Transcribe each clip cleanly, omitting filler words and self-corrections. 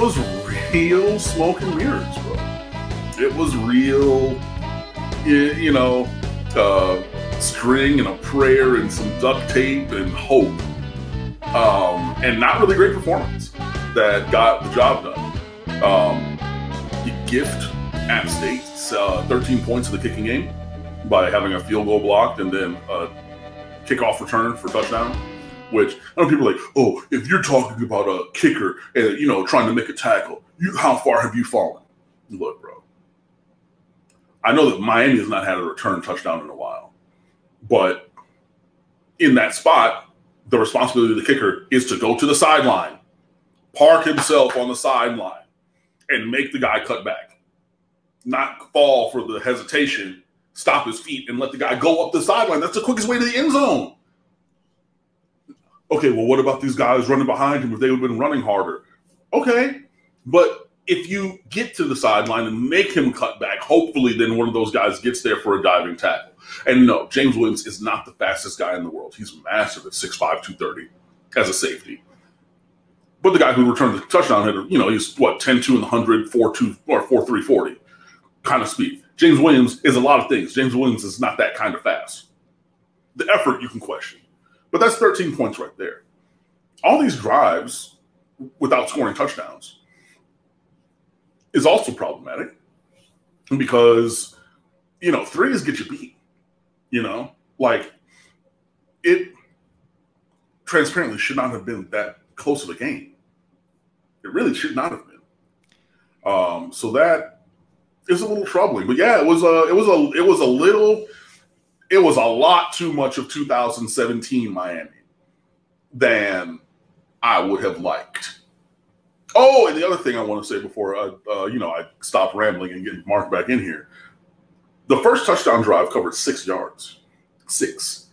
was real smoke and mirrors, bro. It was real, string and a prayer and some duct tape and hope. And not really great performance that got the job done. You gift App State 13 points in the kicking game by having a field goal blocked and then a kickoff return for touchdown. Which I know people are like, oh, if you're talking about a kicker and trying to make a tackle, how far have you fallen? Look, bro. I know that Miami has not had a return touchdown in a while, but in that spot, the responsibility of the kicker is to go to the sideline, park himself on the sideline, and make the guy cut back. Not fall for the hesitation, stop his feet, and let the guy go up the sideline. That's the quickest way to the end zone. Okay, well, what about these guys running behind him if they would have been running harder? Okay, but if you get to the sideline and make him cut back, hopefully then one of those guys gets there for a diving tackle. And no, James Williams is not the fastest guy in the world. He's massive at 6'5", 230 as a safety. But the guy who returned the touchdown had, he's 10-2 in the 100, 4.2 or 4.3 40 kind of speed. James Williams is a lot of things. James Williams is not that kind of fast. The effort you can question. But that's 13 points right there. All these drives without scoring touchdowns is also problematic because, threes get you beat. It transparently should not have been that close of a game. It really should not have been. So that is a little troubling. But yeah, it was a lot too much of 2017 Miami than I would have liked. Oh, and the other thing I want to say before I stop rambling and get Mark back in here. The first touchdown drive covered 6 yards. Six.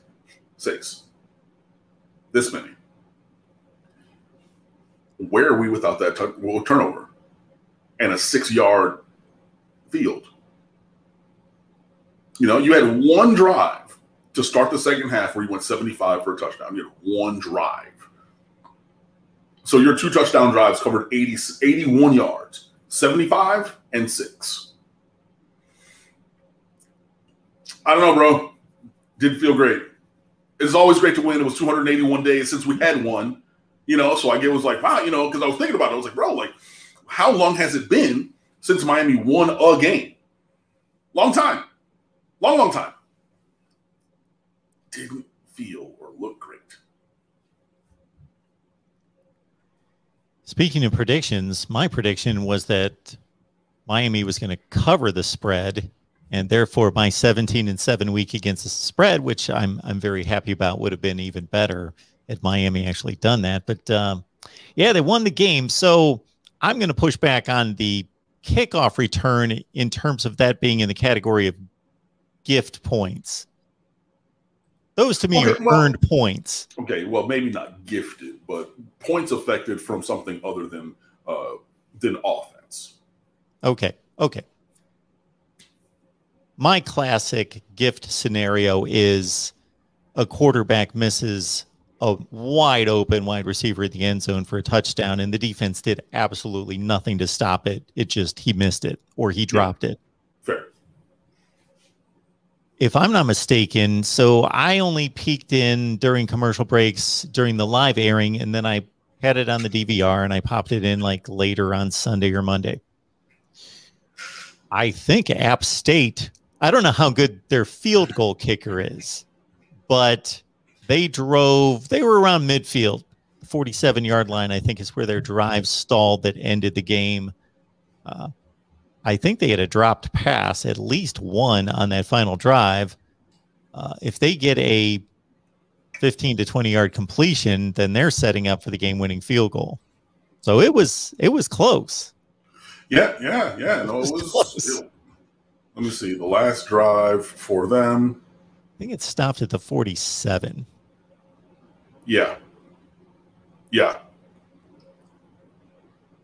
This many. Where are we without that turnover and a 6-yard field? You had one drive to start the second half where you went 75 for a touchdown. You had one drive. So your 2 touchdown drives covered 81 yards, 75 and 6. I don't know, bro. Didn't feel great. It's always great to win. It was 281 days since we had one, so I was like, wow, because I was thinking about it. I was like, bro, how long has it been since Miami won a game? Long time. Long time. Didn't feel or look great. Speaking of predictions, my prediction was that Miami was going to cover the spread, and therefore my 17-7 week against the spread, which I'm very happy about, would have been even better had Miami actually done that. But yeah, they won the game. So I'm going to push back on the kickoff return in terms of that being in the category of gift points. Those to me are earned points. Okay, well, maybe not gifted, but points affected from something other than offense. Okay. My classic gift scenario is a quarterback misses a wide open wide receiver at the end zone for a touchdown, and the defense did absolutely nothing to stop it. He missed it or he dropped it. Fair. If I'm not mistaken, so I only peeked in during commercial breaks during the live airing, and then I had it on the DVR and I popped it in later on Sunday or Monday. I think App State, I don't know how good their field goal kicker is, but they were around midfield. The 47-yard line, I think, is where their drive stalled that ended the game. I think they had a dropped pass, at least one on that final drive. If they get a 15 to 20-yard completion, then they're setting up for the game-winning field goal. So it was close. Yeah. No, it was close. Let me see. The last drive for them, I think it stopped at the 47. Yeah.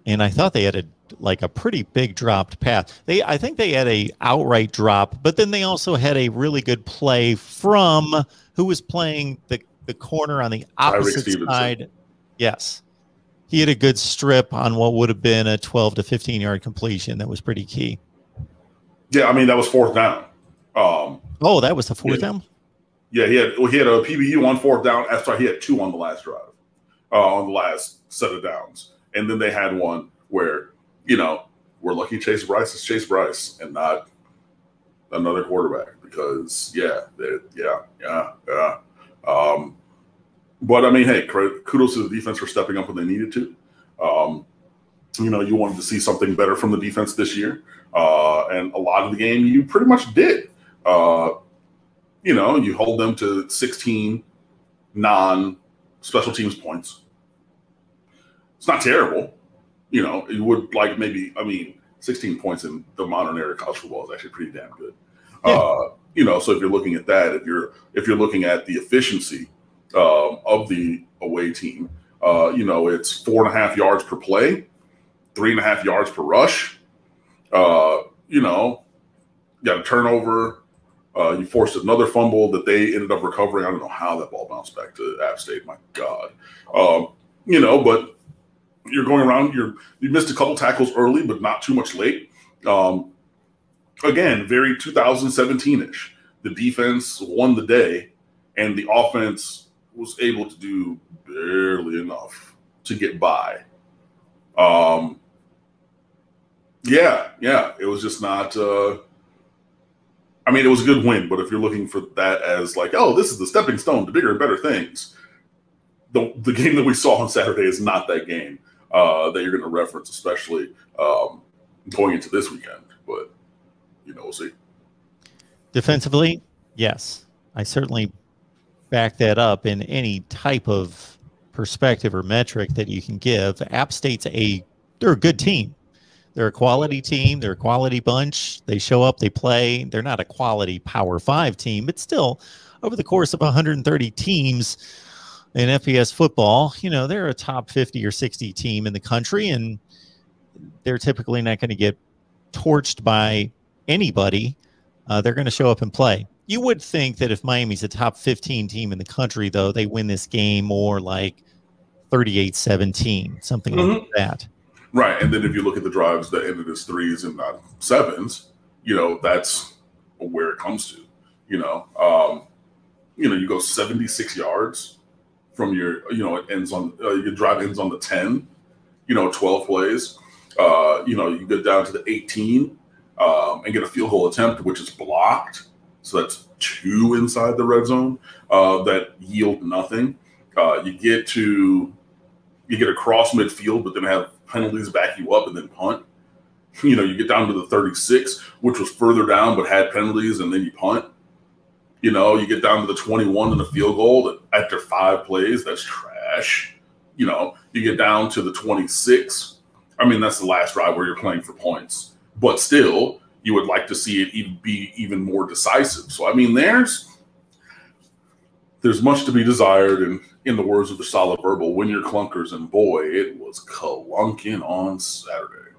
And I thought they had a pretty big dropped pass. I think they had a outright drop, but then they also had a really good play from who was playing the corner on the opposite side. Yes. he had a good strip on what would have been a 12 to 15-yard completion. That was pretty key. Yeah, I mean, that was fourth down. Oh, that was the fourth down? Yeah, he had a PBU on fourth down. After he had 2 on the last drive, on the last set of downs. And then they had one where, we're lucky Chase Bryce is Chase Bryce and not another quarterback because, but I mean, hey, kudos to the defense for stepping up when they needed to. You wanted to see something better from the defense this year. And a lot of the game you pretty much did. You hold them to 16 non-special teams points. It's not terrible. You would like 16 points in the modern era of college football is actually pretty damn good. Yeah. So if you're looking at that, if you're looking at the efficiency of the away team, it's 4.5 yards per play, 3.5 yards per rush. You got a turnover. You forced another fumble that they ended up recovering. I don't know how that ball bounced back to App State. My God. But you're going around. You missed a couple tackles early, but not too much late. Again, very 2017-ish. The defense won the day, and the offense was able to do barely enough to get by. It was just not. It was a good win, but if you're looking for that as like, oh, this is the stepping stone to bigger and better things, the game that we saw on Saturday is not that game that you're going to reference, especially going into this weekend. But we'll see. Defensively, yes, I certainly back that up in any type of perspective or metric that you can give. App State's they're a good team. They're a quality team. They're a quality bunch. They show up, they play. They're not a quality Power 5 team, but still, over the course of 130 teams in FBS football, they're a top 50 or 60 team in the country, and they're typically not going to get torched by anybody. They're going to show up and play. You would think that if Miami's a top 15 team in the country, though, they win this game more like 38-17, something like that. Right, and then if you look at the drives that ended as 3s and not 7s, that's where it comes to. You go 76 yards from your, it ends on your drive ends on the 10. 12 plays. You get down to the 18 and get a field goal attempt, which is blocked. So that's 2 inside the red zone that yield nothing. You get across midfield, but then have penalties back you up and then punt. You get down to the 36, which was further down but had penalties, and then you punt. You get down to the 21 and a field goal that after 5 plays, that's trash. You get down to the 26. That's the last drive where you're playing for points. But still, you would like to see it be even more decisive. So, there's much to be desired, and in the words of the Solid Verbal, win your clunkers, and boy, it was clunking on Saturday.